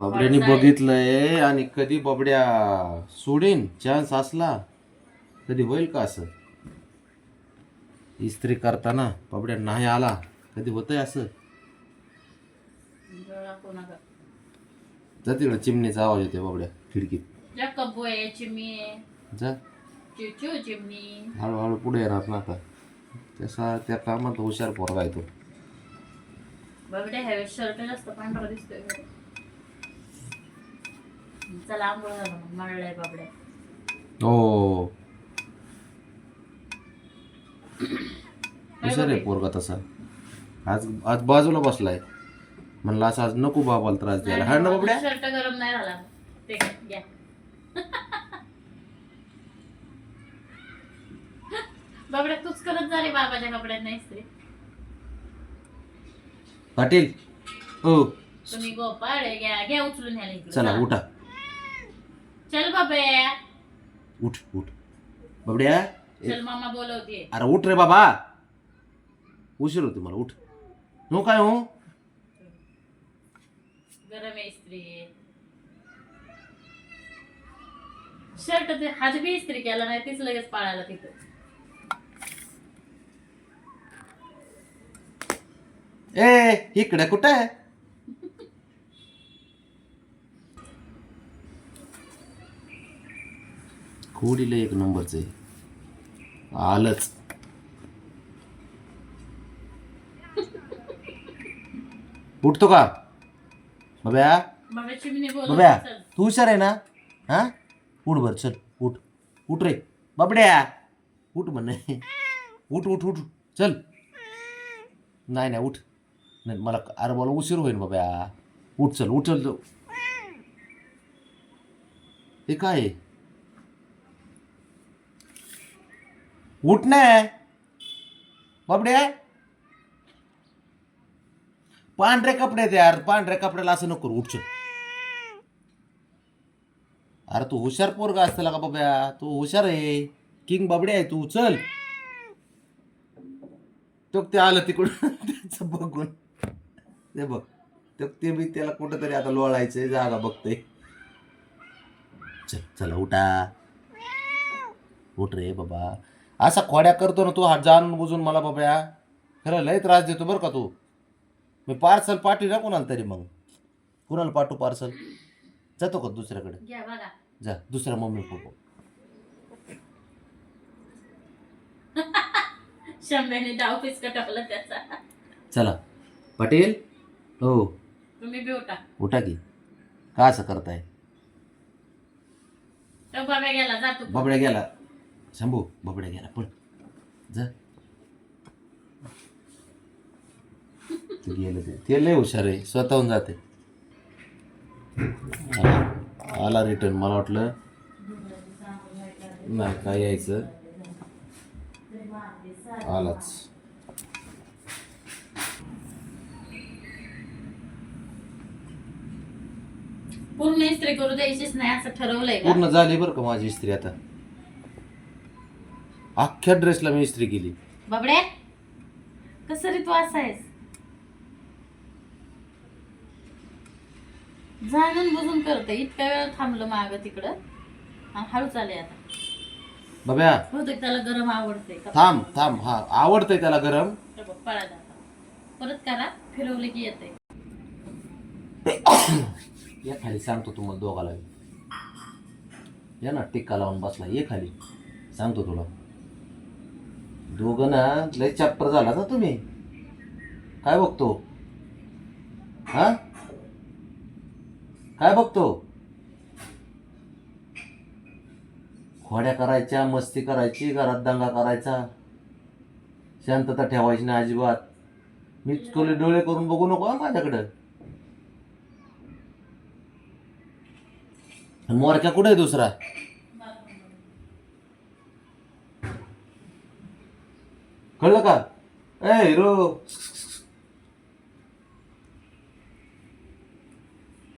बबड्याने बघितलंय आणि कधी बबड्या सोडीन चान्स असला कधी होईल का असं इस्त्री करताना बबड्या नाही आला कधी होतंय असं जा तिकडे चिमणीचा आवाज येते बबड्या खिडकीत जा हळूहळू पुढे येणार ना आता त्याचा त्या कामात हुशार पोरगा आहे तो बबड्या ह्या शर्ट जास्त पांढरा दिसतोय चला आंघोळ झालं मग मळलंय बबड्या हो हुशार आहे पोरगा तसा आज आज बाजूला बसलाय म्हणलं असं आज नको बाबाला त्रास द्यायला हा ना बबड्या शर्ट गरम नाही झाला ते घ्या बबड्या तूच करत झाली बाबाच्या कपड्यांना इस्त्री पाटील हो तुम्ही गोपाळ घ्या घ्या उचलून ह्याला इकडे. चला उठा चल बाबा उठ उठ बबड्या चल मामा बोलवते अरे उठ रे बाबा उशीर होते मला उठ नो काय हो गरम आहे इस्त्री शर्ट ते हात बी इस्त्री केला नाही तीच लगेच पाळायला तिथं ए इकडे कुठे आहे खोडीला एक नंबरच आहे आलंच उठतो का बब्या बाबा चिमणी बब्या बोलवते चल तू हुशार आहे ना हा उठ बर चल उठ उठ रे बबड्या उठ म्हणे उठ उठ उठ चल नाही नाही उठ नाही मला अरे मला उशीर होईल बाब्या उठ चल हे काय आहे? उठ ना बाबड्या पांढरे कपडे दे यार पांढऱ्या कपड्याला असं नको करू, उठ चल अरे तू हुशार पोरगा असतला का बाब्या तू हुशार आहे किंग बाबड्या आहे तू चल तो ते आलं तिकडून त्याचं बघून ते बघ ते मी त्याला कुठंतरी आता लोळायचंय जागा बघते चल चला उठ रे बाबा असा खोड्या करतो ना तू हा जाणून बुजून मला बाबा खरं लय त्रास देतो बरं का तू मी पार्सल पाठवी ना कोणाला तरी मग कुणाला पाठवू पार्सल जातो का दुसऱ्याकडे घ्या बघा जा दुसऱ्या मम्मी पप्पा शंभ्याने डाव पिचका टाकला त्याचा चला पाटील हो तुम्ही बी उठा उठा की का असं करताय तो बाबा गेला जातो बाबड्या गेला शंभू बाबड्या गेला पण जा ते गेलं ते लय हुशार आहे स्वतःहून जाते आला रिटर्न मला वाटलं नाही काय यायचं आलाच पूर्ण इस्त्री करू द्यायचीच नाही असं ठरवलंय का पूर्ण झाली बरं का माझी इस्त्री आता अख्ख्या ड्रेसला मी इस्त्री केली बाबड्या कसं रे तू असा आहेस जाणून बुजून करते इतक्या वेळ थांबलं माग तिकडं आणि हळू चाले आता बाब्या बहुतेक त्याला गरम आवडते थांब हा आवडतंय त्याला गरम पळा जाता परत करा फिरवले की येते या खाली सांगतो तुम्हाला दोघाला या ना टिक्का लावून बसला ये खाली सांगतो तुला दोघं ना लय चॅप्टर झाला ना तुम्ही काय बघतो हा काय बघतो खोड्या करायच्या मस्ती करायची घरात दंगा करायचा शांतता ठेवायची ना अजिबात मी तुला डोळे करून बघू नको हा माझ्याकडं मोरक्या कुठे आहे दुसरा कळलं का ए हिरो